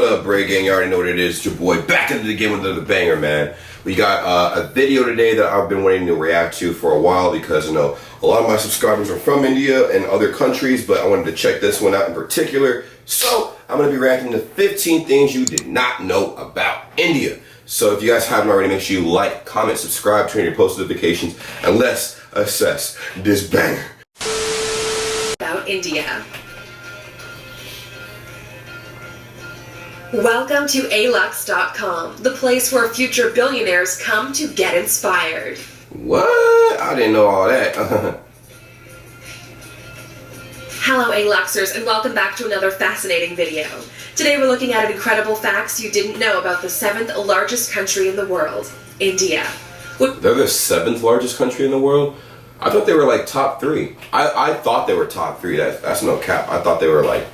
What up, Bray Gang? You already know what it is. It's your boy back into the game with another banger, man. We got a video today that I've been waiting to react to for a while because, you know, a lot of my subscribers are from India and other countries, but I wanted to check this one out in particular. So I'm going to be reacting to 15 things you did not know about India. So if you guys haven't already, make sure you like, comment, subscribe, turn on your post notifications, and let's assess this banger. About India. Welcome to alux.com, the place where future billionaires come to get inspired. What? I didn't know all that. Hello Aluxers, and welcome back to another fascinating video. Today we're looking at incredible facts you didn't know about the 7th largest country in the world, India. They're the 7th largest country in the world? I thought they were like top 3. I thought they were top 3. That's no cap. I thought they were like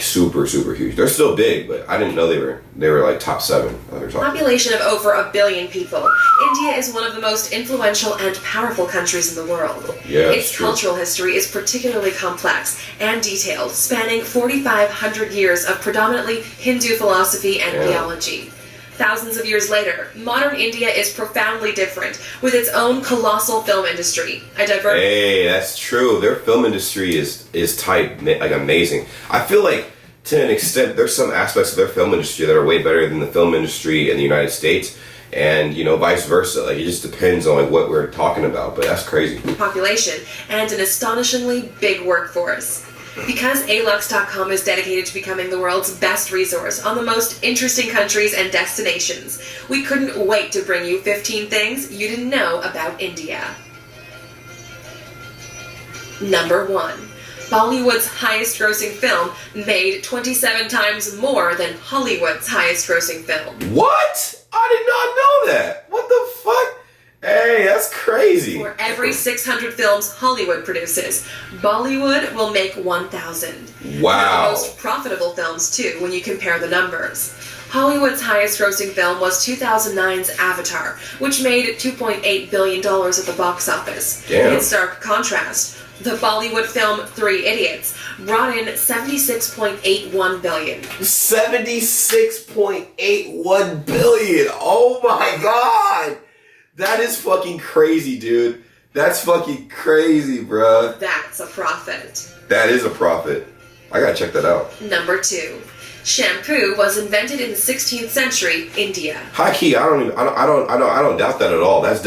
super huge. They're still big, but I didn't know they were like top 7. Population of over 1 billion people. India is one of the most influential and powerful countries in the world. Yeah, its cultural history is particularly complex and detailed, spanning 4,500 years of predominantly Hindu philosophy and theology. Thousands of years later, modern India is profoundly different, with its own colossal film industry. Hey, that's true. Their film industry is tight, like amazing. I feel like, to an extent, there's some aspects of their film industry that are way better than the film industry in the United States, and you know, vice versa. Like, it just depends on like what we're talking about, but that's crazy. Population and an astonishingly big workforce. Because alux.com is dedicated to becoming the world's best resource on the most interesting countries and destinations, we couldn't wait to bring you 15 things you didn't know about India. Number 1. Bollywood's highest-grossing film made 27 times more than Hollywood's highest-grossing film. What? I did not know that. What the fuck? Hey, that's crazy. For every 600 films Hollywood produces, Bollywood will make 1,000. Wow. They're the most profitable films, too, when you compare the numbers. Hollywood's highest-grossing film was 2009's Avatar, which made $2.8 billion at the box office. Damn. In stark contrast, the Bollywood film 3 Idiots brought in $76.81 billion. $76.81 billion. Oh my god. That is fucking crazy, dude. That's fucking crazy, bruh. That's a profit. That is a profit. I gotta check that out. Number 2. Shampoo was invented in the 16th century, India. High key, I don't doubt that at all. That's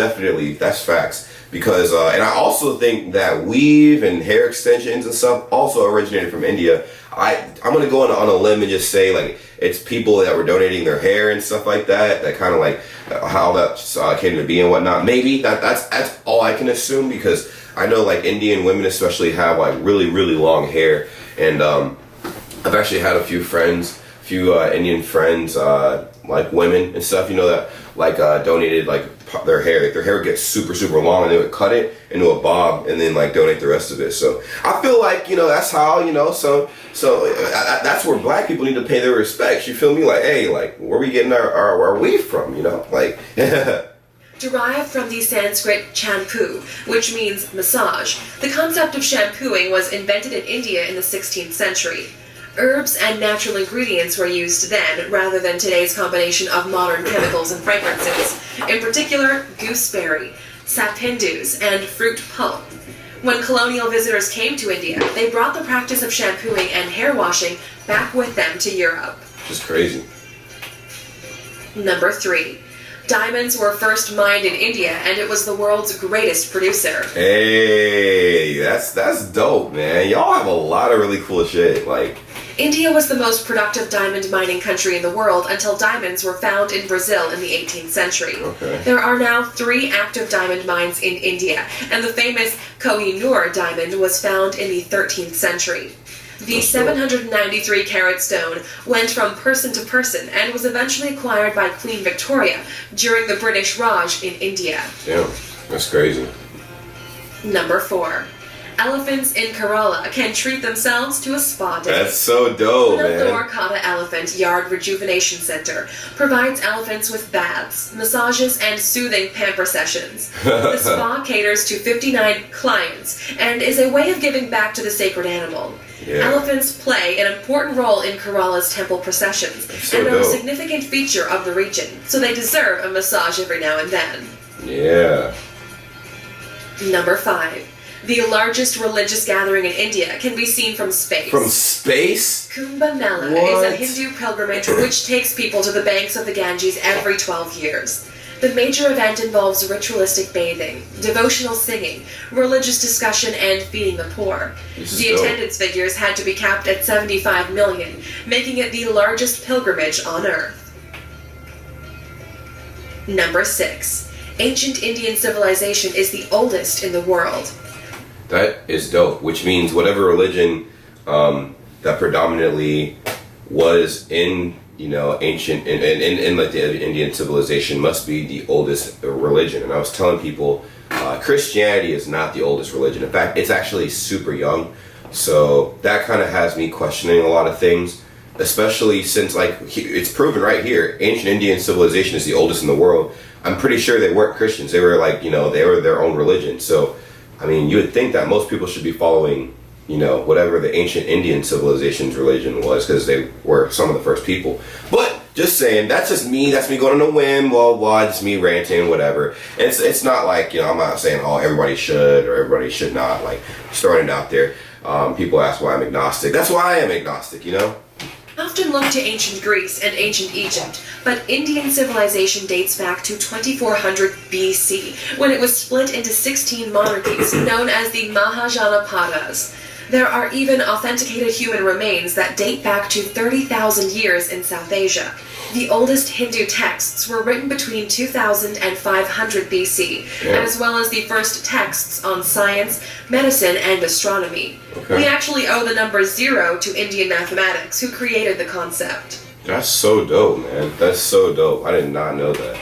facts. Because and I also think that weave and hair extensions and stuff also originated from India. I'm gonna go on a limb and just say like it's people that were donating their hair and stuff like that. That kind of like how that came to be and whatnot. Maybe that's all I can assume, because I know like Indian women especially have like really long hair, and I've actually had a few Indian friends, like women and stuff, you know, that like donated like their hair. Like, their hair gets super long, and they would cut it into a bob and then like donate the rest of it. So I feel like, you know, that's how, you know, so that's where black people need to pay their respects. You feel me? Like, hey, like, where are we getting our weave from? You know, like. Derived from the Sanskrit shampoo, which means massage, the concept of shampooing was invented in India in the 16th century. Herbs and natural ingredients were used then, rather than today's combination of modern chemicals and fragrances, in particular gooseberry, sapindus, and fruit pulp. When colonial visitors came to India, they brought the practice of shampooing and hair washing back with them to Europe. Just crazy. Number 3. Diamonds were first mined in India, and it was the world's greatest producer. Hey, that's dope, man. Y'all have a lot of really cool shit. Like, India was the most productive diamond mining country in the world until diamonds were found in Brazil in the 18th century. Okay. There are now 3 active diamond mines in India, and the famous Koh-i-Noor diamond was found in the 13th century. The 793-carat stone went from person to person and was eventually acquired by Queen Victoria during the British Raj in India. Damn, that's crazy. Number 4. Elephants in Kerala can treat themselves to a spa day. That's so dope, man. The Dwarkata Elephant Yard Rejuvenation Center provides elephants with baths, massages, and soothing pamper sessions. The spa caters to 59 clients and is a way of giving back to the sacred animal. Yeah. Elephants play an important role in Kerala's temple processions and are a significant feature of the region, so they deserve a massage every now and then. Yeah. Number 5. The largest religious gathering in India can be seen from space. From space? Kumbh Mela is a Hindu pilgrimage which takes people to the banks of the Ganges every 12 years. The major event involves ritualistic bathing, devotional singing, religious discussion, and feeding the poor. The attendance figures had to be capped at 75 million, making it the largest pilgrimage on Earth. Number 6. Ancient Indian civilization is the oldest in the world. That is dope, which means whatever religion that predominantly was in, ancient, in like the Indian civilization must be the oldest religion. And I was telling people, Christianity is not the oldest religion. In fact, it's actually super young. So that kind of has me questioning a lot of things, especially since it's proven right here, ancient Indian civilization is the oldest in the world. I'm pretty sure they weren't Christians. They were they were their own religion. So, I mean, you would think that most people should be following, whatever the ancient Indian civilization's religion was, because they were some of the first people. But just saying, that's just me. That's me going on a whim. Blah, it's me ranting, whatever. It's not like, I'm not saying, everybody should or everybody should not. Like, starting out there, people ask why I'm agnostic. That's why I am agnostic, Often look to ancient Greece and ancient Egypt, but Indian civilization dates back to 2400 BC, when it was split into 16 monarchies, known as the Mahajanapadas. There are even authenticated human remains that date back to 30,000 years in South Asia. The oldest Hindu texts were written between 2000 and 500 BC, as well as the first texts on science, medicine, and astronomy. Okay. We actually owe the number 0 to Indian mathematics, who created the concept. That's so dope, man. That's so dope. I did not know that.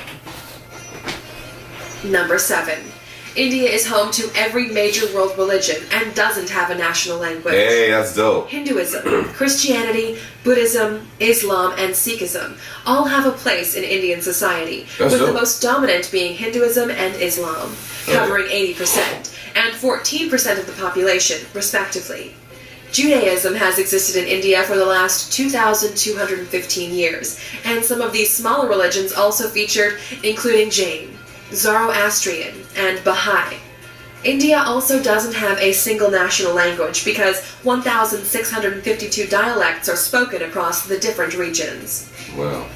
Number 7. India is home to every major world religion and doesn't have a national language. Hey, that's dope. Hinduism, Christianity, Buddhism, Islam, and Sikhism all have a place in Indian society, with the most dominant being Hinduism and Islam, covering 80% and 14% of the population, respectively. Judaism has existed in India for the last 2,215 years, and some of these smaller religions also featured, including Jain, Zoroastrian, and Baha'i. India also doesn't have a single national language because 1,652 dialects are spoken across the different regions. Wow.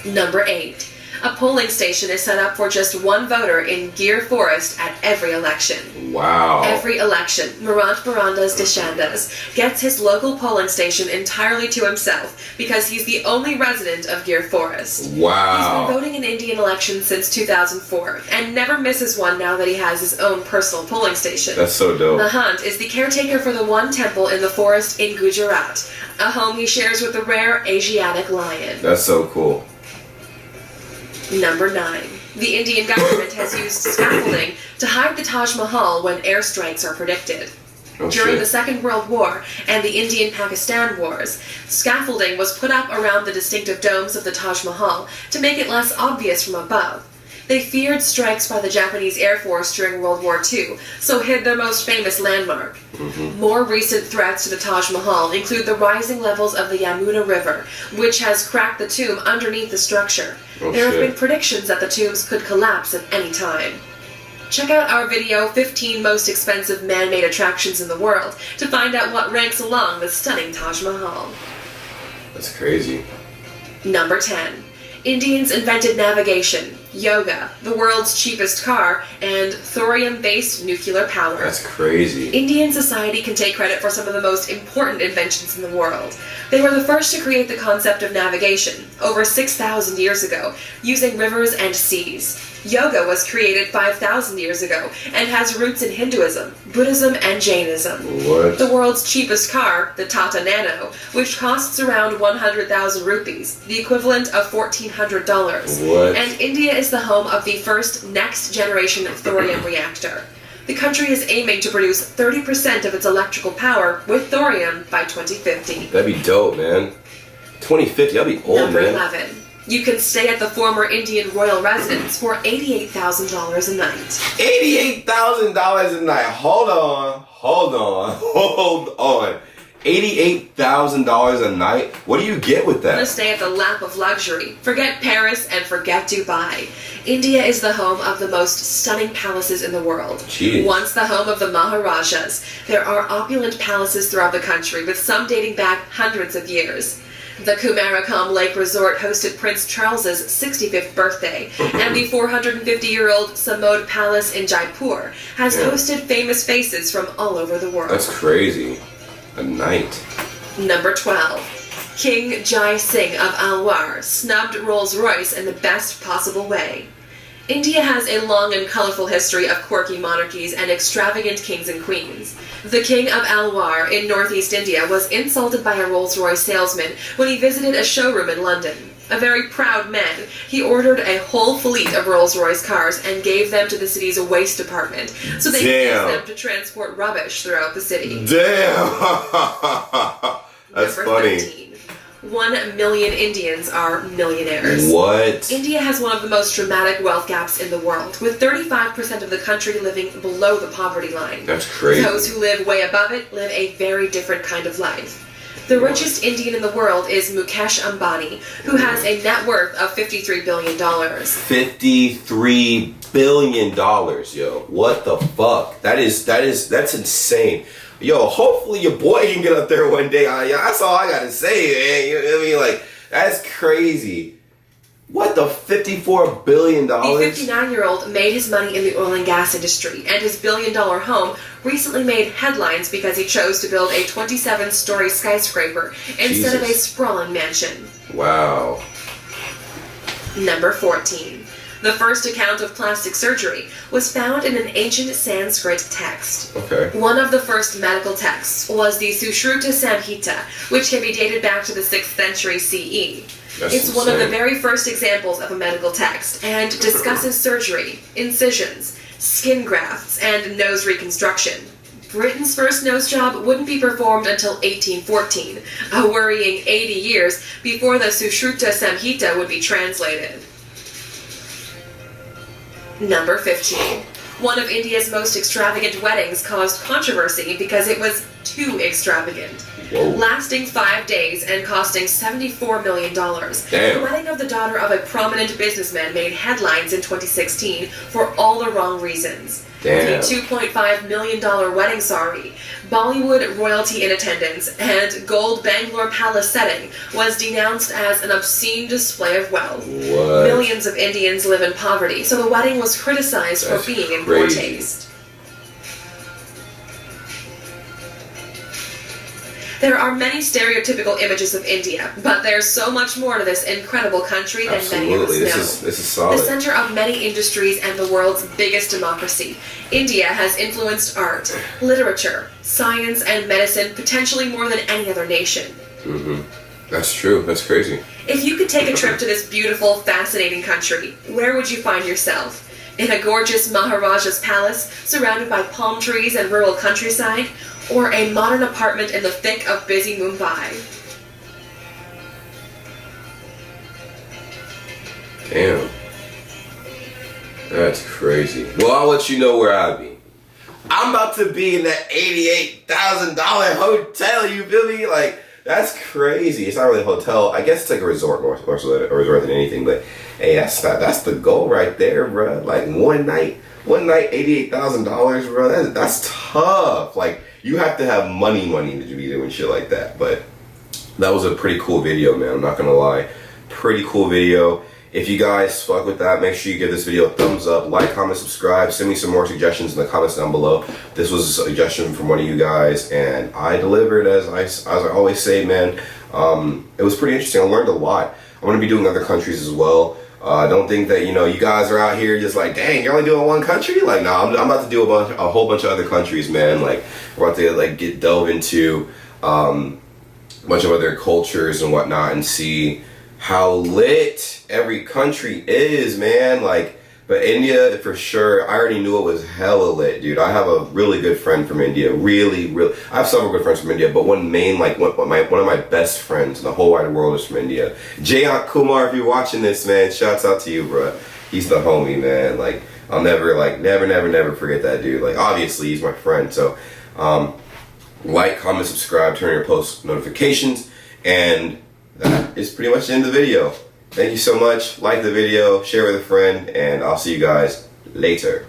Number 8. A polling station is set up for just one voter in Gir Forest at every election. Wow. Every election, Marant Barandas Deshandas gets his local polling station entirely to himself because he's the only resident of Gir Forest. Wow. He's been voting in Indian elections since 2004 and never misses one now that he has his own personal polling station. That's so dope. Mahant is the caretaker for the one temple in the forest in Gujarat, a home he shares with the rare Asiatic lion. That's so cool. Number 9. The Indian government has used scaffolding to hide the Taj Mahal when airstrikes are predicted. During the Second World War and the Indian-Pakistan Wars, scaffolding was put up around the distinctive domes of the Taj Mahal to make it less obvious from above. They feared strikes by the Japanese Air Force during World War II, so hid their most famous landmark. More recent threats to the Taj Mahal include the rising levels of the Yamuna River, which has cracked the tomb underneath the structure. There have been predictions that the tombs could collapse at any time. Check out our video, 15 Most Expensive Man-Made Attractions in the World, to find out what ranks along the stunning Taj Mahal. That's crazy. Number 10. Indians invented navigation, yoga, the world's cheapest car, and thorium-based nuclear power. That's crazy. Indian society can take credit for some of the most important inventions in the world. They were the first to create the concept of navigation, over 6,000 years ago, using rivers and seas. Yoga was created 5,000 years ago and has roots in Hinduism, Buddhism, and Jainism. What? The world's cheapest car, the Tata Nano, which costs around 100,000 rupees, the equivalent of $1,400. What? And India is the home of the first next-generation thorium reactor. The country is aiming to produce 30% of its electrical power with thorium by 2050. That'd be dope, man. 2050, that'd be old, Number man. 11. You can stay at the former Indian royal residence for $88,000 a night. $88,000 a night. Hold on. $88,000 a night? What do you get with that? To stay at the lap of luxury. Forget Paris and forget Dubai. India is the home of the most stunning palaces in the world. Jeez. Once the home of the Maharajas, there are opulent palaces throughout the country, with some dating back hundreds of years. The Kumarakam Lake Resort hosted Prince Charles's 65th birthday, and the 450-year-old Samod Palace in Jaipur has hosted famous faces from all over the world. That's crazy. A night. Number 12. King Jai Singh of Alwar snubbed Rolls-Royce in the best possible way. India has a long and colorful history of quirky monarchies and extravagant kings and queens. The King of Alwar in northeast India was insulted by a Rolls-Royce salesman when he visited a showroom in London. A very proud man, he ordered a whole fleet of Rolls-Royce cars and gave them to the city's waste department so they could use them to transport rubbish throughout the city. Damn! That's Number funny. 13. 1 million Indians are millionaires. What? India has one of the most dramatic wealth gaps in the world, with 35% of the country living below the poverty line. That's crazy. Those who live way above it live a very different kind of life. The richest Indian in the world is Mukesh Ambani, who has a net worth of $53 billion. $53 billion, yo. What the fuck? That's insane. Yo, hopefully your boy can get up there one day. That's all I gotta say, man. You know what I mean? Like, that's crazy. What the $54 billion? The 59-year-old made his money in the oil and gas industry, and his billion-dollar home recently made headlines because he chose to build a 27-story skyscraper instead of a sprawling mansion. Wow. Number 14. The first account of plastic surgery was found in an ancient Sanskrit text. Okay. One of the first medical texts was the Sushruta Samhita, which can be dated back to the 6th century CE. It's one of the very first examples of a medical text and discusses surgery, incisions, skin grafts, and nose reconstruction. Britain's first nose job wouldn't be performed until 1814, a worrying 80 years before the Sushruta Samhita would be translated. Number 15. One of India's most extravagant weddings caused controversy because it was too extravagant. Whoa. Lasting 5 days and costing $74 million. Damn. The wedding of the daughter of a prominent businessman made headlines in 2016 for all the wrong reasons. Damn. The $2.5 million wedding sari, Bollywood royalty in attendance, and gold Bangalore palace setting was denounced as an obscene display of wealth. What? Millions of Indians live in poverty, so the wedding was criticized for being in poor taste. There are many stereotypical images of India, but there's so much more to this incredible country than many of us know. This is solid. The center of many industries and the world's biggest democracy, India has influenced art, literature, science, and medicine potentially more than any other nation. Mm-hmm. That's true. That's crazy. If you could take a trip to this beautiful, fascinating country, where would you find yourself? In a gorgeous Maharaja's palace, surrounded by palm trees and rural countryside, or a modern apartment in the thick of busy Mumbai? Damn. That's crazy. Well, I'll let you know where I'll be. I'm about to be in that $88,000 hotel, you feel me? Like, that's crazy. It's not really a hotel. I guess it's like a resort more so a resort than anything, but hey, that's the goal right there, bro. Like one night, $88,000, bro. That's tough. Like, you have to have money to be doing shit like that. But that was a pretty cool video, man. I'm not gonna lie. Pretty cool video. If you guys fuck with that, make sure you give this video a thumbs up, like, comment, subscribe, send me some more suggestions in the comments down below. This was a suggestion from one of you guys, and I delivered, as I always say, man. It was pretty interesting. I learned a lot. I'm gonna be doing other countries as well. Don't think that, you guys are out here just like, dang, you're only doing one country? Like, no, I'm about to do a whole bunch of other countries, man. Like, we're about to like delve into a bunch of other cultures and whatnot and see how lit every country is, man. Like, But India, for sure, I already knew it was hella lit, dude. I have a really good friend from India. Really. I have several good friends from India, but one of my best friends in the whole wide world is from India. Jayant Kumar, if you're watching this, man, shouts out to you, bro. He's the homie, man. Like, I'll never forget that dude. Like, obviously, he's my friend. So, like, comment, subscribe, turn on your post notifications, and that is pretty much the end of the video. Thank you so much. Like the video, share with a friend, and I'll see you guys later.